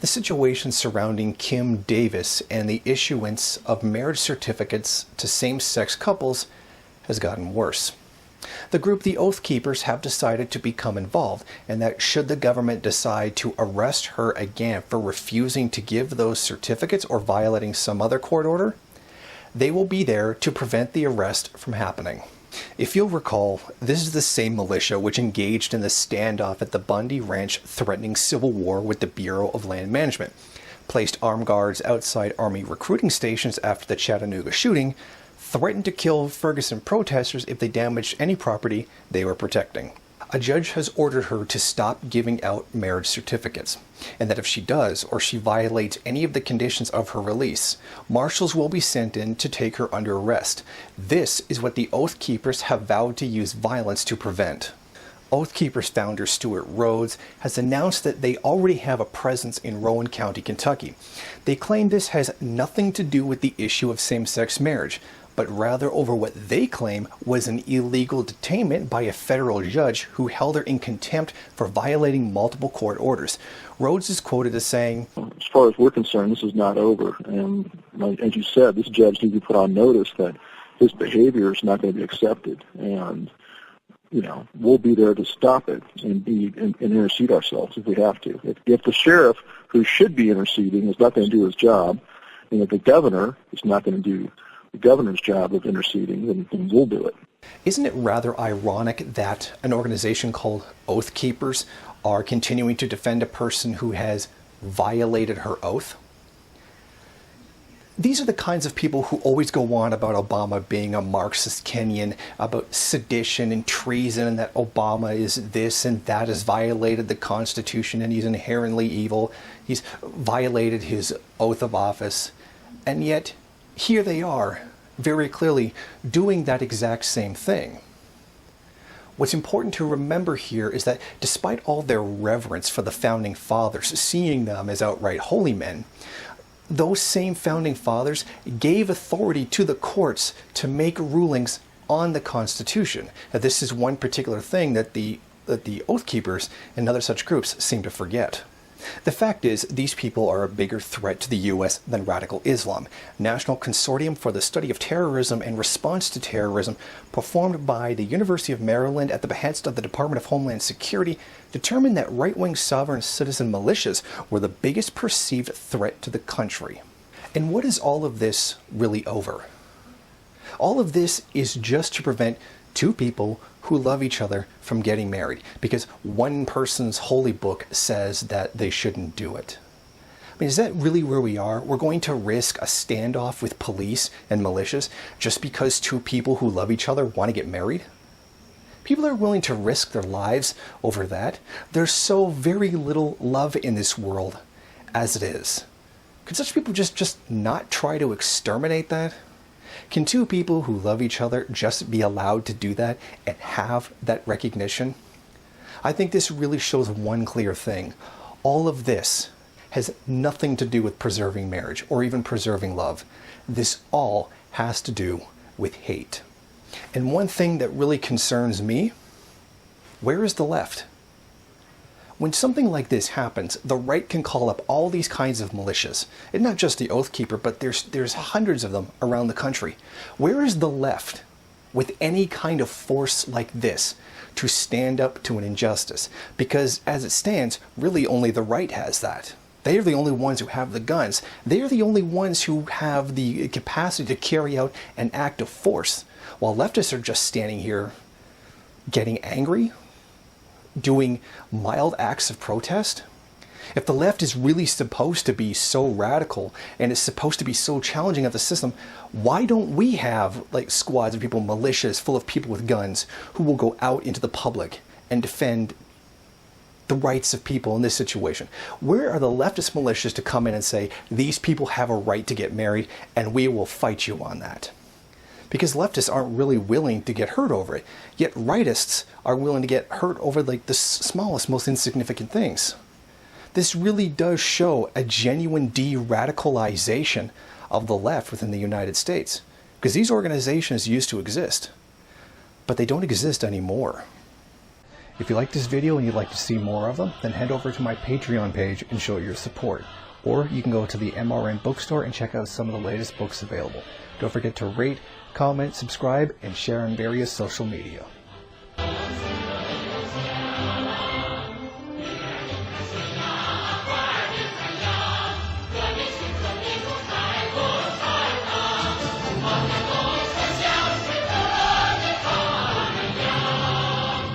The situation surrounding Kim Davis and the issuance of marriage certificates to same-sex couples has gotten worse. The group, the Oath Keepers, have decided to become involved, and that should the government decide to arrest her again for refusing to give those certificates or violating some other court order, they will be there to prevent the arrest from happening. If you'll recall, this is the same militia which engaged in the standoff at the Bundy Ranch threatening civil war with the Bureau of Land Management, placed armed guards outside Army recruiting stations after the Chattanooga shooting, threatened to kill Ferguson protesters if they damaged any property they were protecting. A judge has ordered her to stop giving out marriage certificates, and that if she does, or she violates any of the conditions of her release, marshals will be sent in to take her under arrest. This is what the Oath Keepers have vowed to use violence to prevent. Oath Keepers founder Stuart Rhodes has announced that they already have a presence in Rowan County, Kentucky. They claim this has nothing to do with the issue of same-sex marriage, but rather over what they claim was an illegal detainment by a federal judge who held her in contempt for violating multiple court orders. Rhodes is quoted as saying, "As far as we're concerned, this is not over. And as you said, this judge needs to put on notice that his behavior is not going to be accepted. And, we'll be there to stop it and intercede ourselves if we have to. If the sheriff, who should be interceding, is not going to do his job, and if the governor is not going to do the governor's job of interceding, then we'll do it." Isn't it rather ironic that an organization called Oath Keepers are continuing to defend a person who has violated her oath? These are the kinds of people who always go on about Obama being a Marxist Kenyan, about sedition and treason, and that Obama is this and that, has violated the Constitution, and he's inherently evil. He's violated his oath of office. And yet, here they are, very clearly, doing that exact same thing. What's important to remember here is that despite all their reverence for the Founding Fathers, seeing them as outright holy men, those same Founding Fathers gave authority to the courts to make rulings on the Constitution. Now, this is one particular thing that the Oath Keepers and other such groups seem to forget. The fact is, these people are a bigger threat to the U.S. than radical Islam. National Consortium for the Study of Terrorism and Response to Terrorism, performed by the University of Maryland at the behest of the Department of Homeland Security, determined that right-wing sovereign citizen militias were the biggest perceived threat to the country. And what is all of this really over? All of this is just to prevent two people who love each other from getting married because one person's holy book says that they shouldn't do it. I mean, is that really where we are? We're going to risk a standoff with police and militias just because two people who love each other want to get married? People are willing to risk their lives over that. There's so very little love in this world as it is. Could such people just not try to exterminate that? Can two people who love each other just be allowed to do that and have that recognition? I think this really shows one clear thing. All of this has nothing to do with preserving marriage or even preserving love. This all has to do with hate. And one thing that really concerns me, where is the left? When something like this happens, the right can call up all these kinds of militias. And not just the Oath Keeper, but there's hundreds of them around the country. Where is the left with any kind of force like this to stand up to an injustice? Because as it stands, really only the right has that. They are the only ones who have the guns. They are the only ones who have the capacity to carry out an act of force, while leftists are just standing here getting angry, doing mild acts of protest. If the left is really supposed to be so radical and is supposed to be so challenging of the system, why don't we have squads of people, militias full of people with guns who will go out into the public and defend the rights of people in this situation? Where are the leftist militias to come in and say, these people have a right to get married and we will fight you on that? Because leftists aren't really willing to get hurt over it, yet rightists are willing to get hurt over the smallest, most insignificant things. This really does show a genuine de-radicalization of the left within the United States, because these organizations used to exist, but they don't exist anymore. If you like this video and you'd like to see more of them, then head over to my Patreon page and show your support. Or you can go to the MRN bookstore and check out some of the latest books available. Don't forget to rate, comment, subscribe, and share on various social media.